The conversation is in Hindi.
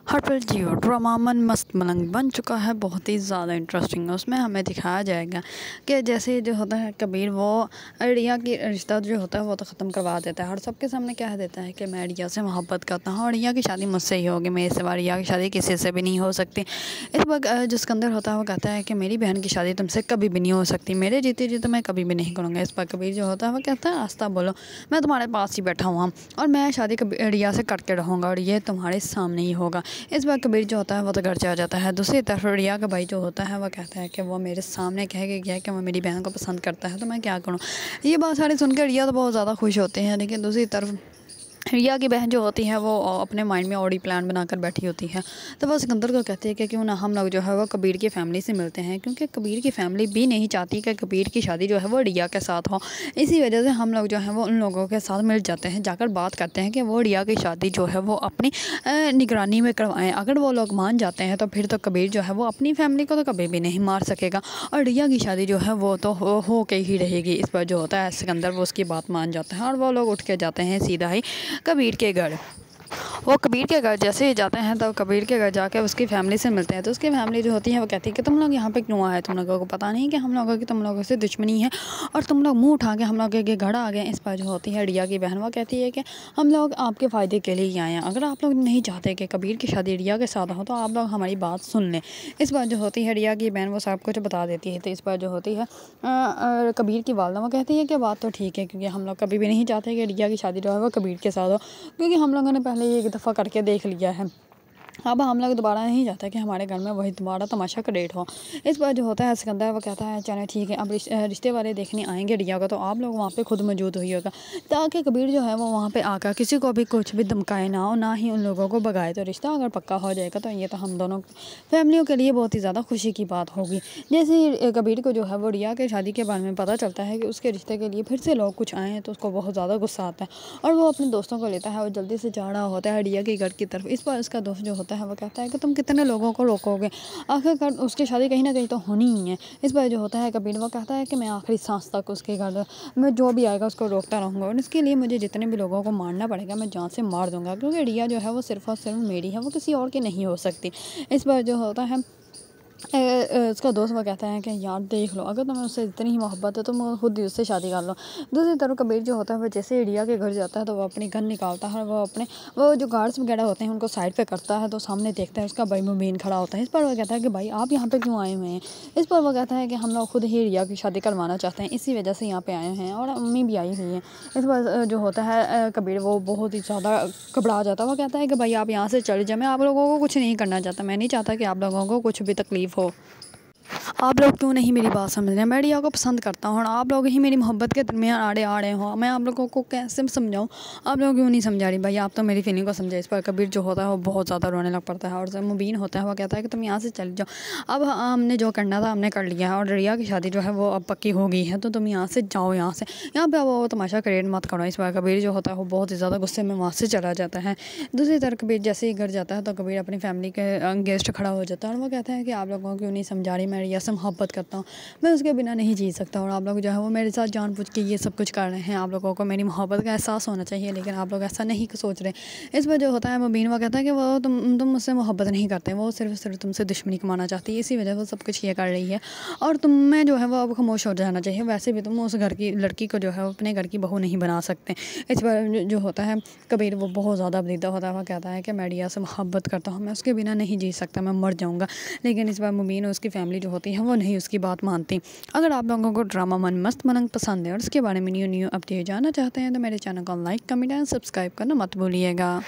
हर्पल जियो ड्रामा मन मस्त मलंग बन चुका है, बहुत ही ज़्यादा इंटरेस्टिंग है। उसमें हमें दिखाया जाएगा कि जैसे जो होता है कबीर वो रिया की रिश्ता जो होता है वो तो ख़त्म करवा देता है और सबके सामने कह देता है कि मैं रिया से मोहब्बत करता हूँ और रिया की शादी मुझसे ही होगी, मेरे सिवा रिया की शादी किसी से भी नहीं हो सकती। इस वक्त जो सिकंदर होता है वो कहता है कि मेरी बहन की शादी तुमसे कभी भी नहीं हो सकती, मेरे जीते जी तो मैं कभी भी नहीं करूँगा। इस पर कबीर जो होता है वो कहता है आस्ता बोलो, मैं तुम्हारे पास ही बैठा हुआ और मैं शादी रिया से करके रहूँगा और ये तुम्हारे सामने ही होगा। इस बार कबीर जो होता है वो तो घर चला जाता है। दूसरी तरफ रिया का भाई जो होता है वो कहता है कि वो मेरे सामने कह के गया कि वो मेरी बहन को पसंद करता है, तो मैं क्या करूँ। ये बात सारी सुनकर रिया तो बहुत ज़्यादा खुश होते हैं, लेकिन दूसरी तरफ रिया की बहन जो होती है वो अपने माइंड में ऑडी प्लान बनाकर बैठी होती है। तो वो सिकंदर को कहती है कि क्यों ना हम लोग जो है वो कबीर की फ़ैमिली से मिलते हैं, क्योंकि कबीर की फ़ैमिली भी नहीं चाहती कि कबीर की शादी जो है वो रिया के साथ हो। इसी वजह से हम लोग जो है वो उन लोगों के साथ मिल जाते हैं, जाकर बात करते हैं कि वो रिया की शादी जो है वो अपनी निगरानी में करवाएं। अगर वो लोग मान जाते हैं तो फिर तो कबीर जो है वो अपनी फ़ैमिली को तो कभी भी नहीं मार सकेगा और रिया की शादी जो है वो तो हो के ही रहेगी। इस पर जो होता है सिकंदर वो उसकी बात मान जाता है और वो लोग उठ के जाते हैं सीधा ही कबीर के घर। वो कबीर के घर जैसे ही जाते हैं तो कबीर के घर जाकर उसकी फैमिली से मिलते हैं। तो उसकी फैमिली जो होती है वो कहती है कि तुम लोग यहाँ पे क्यों आए, तुम लोगों को पता नहीं कि हम लोगों की तुम लोगों से दुश्मनी है और तुम लोग मुंह उठा के हम लोगों के घर आ गए। इस पर जो होती है रिया की बहन वो कहती है कि हम लोग आपके फ़ायदे के लिए ही आए हैं, अगर आप लोग नहीं चाहते कि कबीर की शादी रिया के साथ हो तो आप लोग हमारी बात सुन लें। इस बार जो होती है रिया की बहन वो सब कुछ बता देती है। तो इस पर जो होती है कबीर की वालदा वो कहती है कि बात तो ठीक है, क्योंकि हम लोग कभी भी नहीं चाहते कि रिया की शादी जो है वो कबीर के साथ हो, क्योंकि हम लोगों ने पहले ही एक दफ़ा करके देख लिया है। अब हम लोग दोबारा नहीं चाहते कि हमारे घर में वही दोबारा तमाशा क्रिएट हो। इस बार जो होता है सिकंदर वो कहता है चलो ठीक है, अब रिश्ते वाले देखने आएंगे रिया को, तो आप लोग वहाँ पे खुद मौजूद होइएगा ताकि कबीर जो है वो वहाँ पे आकर किसी को भी कुछ भी धमकाए ना हो, ना ही उन लोगों को भगाए। तो रिश्ता अगर पक्का हो जाएगा तो ये तो हम दोनों फैमिलियों के लिए बहुत ही ज़्यादा खुशी की बात होगी। जैसे ही कबीर को जो है वो रिया के शादी के बारे में पता चलता है कि उसके रिश्ते के लिए फिर से लोग कुछ आए हैं, तो उसको बहुत ज़्यादा गुस्सा आता है और वो अपने दोस्तों को लेता है और जल्दी से जा रहा होता है रिया के घर की तरफ। इस बार उसका दोस्त जो होता है वो कहता है कि तुम कितने लोगों को रोकोगे, आखिरकार उसकी शादी कहीं ना कहीं तो होनी ही है। इस बार जो होता है कबीर वो कहता है कि मैं आखिरी सांस तक उसके घर में जो भी आएगा उसको रोकता रहूँगा और इसके लिए मुझे जितने भी लोगों को मारना पड़ेगा मैं जान से मार दूंगा, क्योंकि रिया जो है वो सिर्फ और सिर्फ मेरी है, वो किसी और की नहीं हो सकती। इस बार जो होता है उसका दोस्त वो कहता है कि यार देख लो, अगर तुम्हें उससे इतनी ही मोहब्बत है तो मैं खुद ही उससे शादी कर लो। दूसरी तरफ कबीर जो होता है वो जैसे रिया के घर जाता है तो वो अपनी गन निकालता है और वो जो गार्ड्स वगैरह होते हैं उनको साइड पे करता है, तो सामने देखता है उसका भाई मुबीन खड़ा होता है। इस पर वो कहता है कि भाई आप यहाँ पे क्यों आए हुए हैं। इस पर वो कहता है कि हम लोग खुद ही रिया की शादी करवाना चाहते हैं, इसी वजह से यहाँ पे आए हैं और अम्मी भी आई हुई हैं। इस पर जो होता है कबीर वो बहुत ही ज़्यादा घबरा जाता है। वो कहता है कि भाई आप यहाँ से चले जाए, मैं आप लोगों को कुछ नहीं करना चाहता, मैं नहीं चाहता कि आप लोगों को कुछ भी तकलीफ़ हो। आप लोग क्यों नहीं मेरी बात समझ रहे हैं, मैं रिया को पसंद करता हूँ और आप लोग ही मेरी मोहब्बत के दरमियान आड़े आ रहे हो, मैं आप लोगों को कैसे समझाऊँ, आप लोग क्यों नहीं समझा रही भाई, आप तो मेरी फीलिंग को समझे। इस पर कबीर जो होता है वो बहुत ज़्यादा रोने लग पड़ता है और जब मुबीन होता है वो कहता है कि तुम यहाँ से चले जाओ, अब हमने जो करना था हमने कर लिया है और रिया की शादी जो है वो अब पक्की हो गई है, तो तुम यहाँ से जाओ, यहाँ से यहाँ पे वो तमाशा क्रिएट मत करो। इस पर कबीर जो होता है वो बहुत ही ज़्यादा गुस्से में वहाँ से चला जाता है। दूसरी तरफ कबीर जैसे ही घर जाता है तो कबीर अपनी फैमिली के गेस्ट खड़ा हो जाता है और वो कहता है कि आप लोगों को क्यों नहीं समझा रही, मैं रिया से मोहब्बत करता हूँ, मैं उसके बिना नहीं जी सकता और आप लोग जो है वो मेरे साथ जानबूझ के ये सब कुछ कर रहे हैं। आप लोगों को मेरी मोहब्बत का एहसास होना चाहिए, लेकिन आप लोग ऐसा नहीं सोच रहे। इस पर जो होता है मुबीन वो कहता है कि वो तुम मुझसे मोहब्बत नहीं करते, वो सिर्फ तुमसे दुश्मनी कमाना चाहती है, इसी वजह वो सब कुछ ये कर रही है और तुम्हें जो है वो अब खामोश हो जाना चाहिए। वैसे भी तुम उस घर की लड़की को जो है अपने घर की बहू नहीं बना सकते। इस पर जो होता है कबीर वो बहुत ज़्यादा बदीदा होता है। वो कहता है कि मैं रिया से मोहब्बत करता हूँ, मैं उसके बिना नहीं जी सकता, मैं मर जाऊँगा। लेकिन इस बार मुबीन और उसकी फैमिली जो होती है वो नहीं उसकी बात मानती। अगर आप लोगों को ड्रामा मन मस्त मलंग पसंद है और इसके बारे में न्यू अपडेट जानना चाहते हैं तो मेरे चैनल को लाइक कमेंट एंड सब्सक्राइब करना मत भूलिएगा।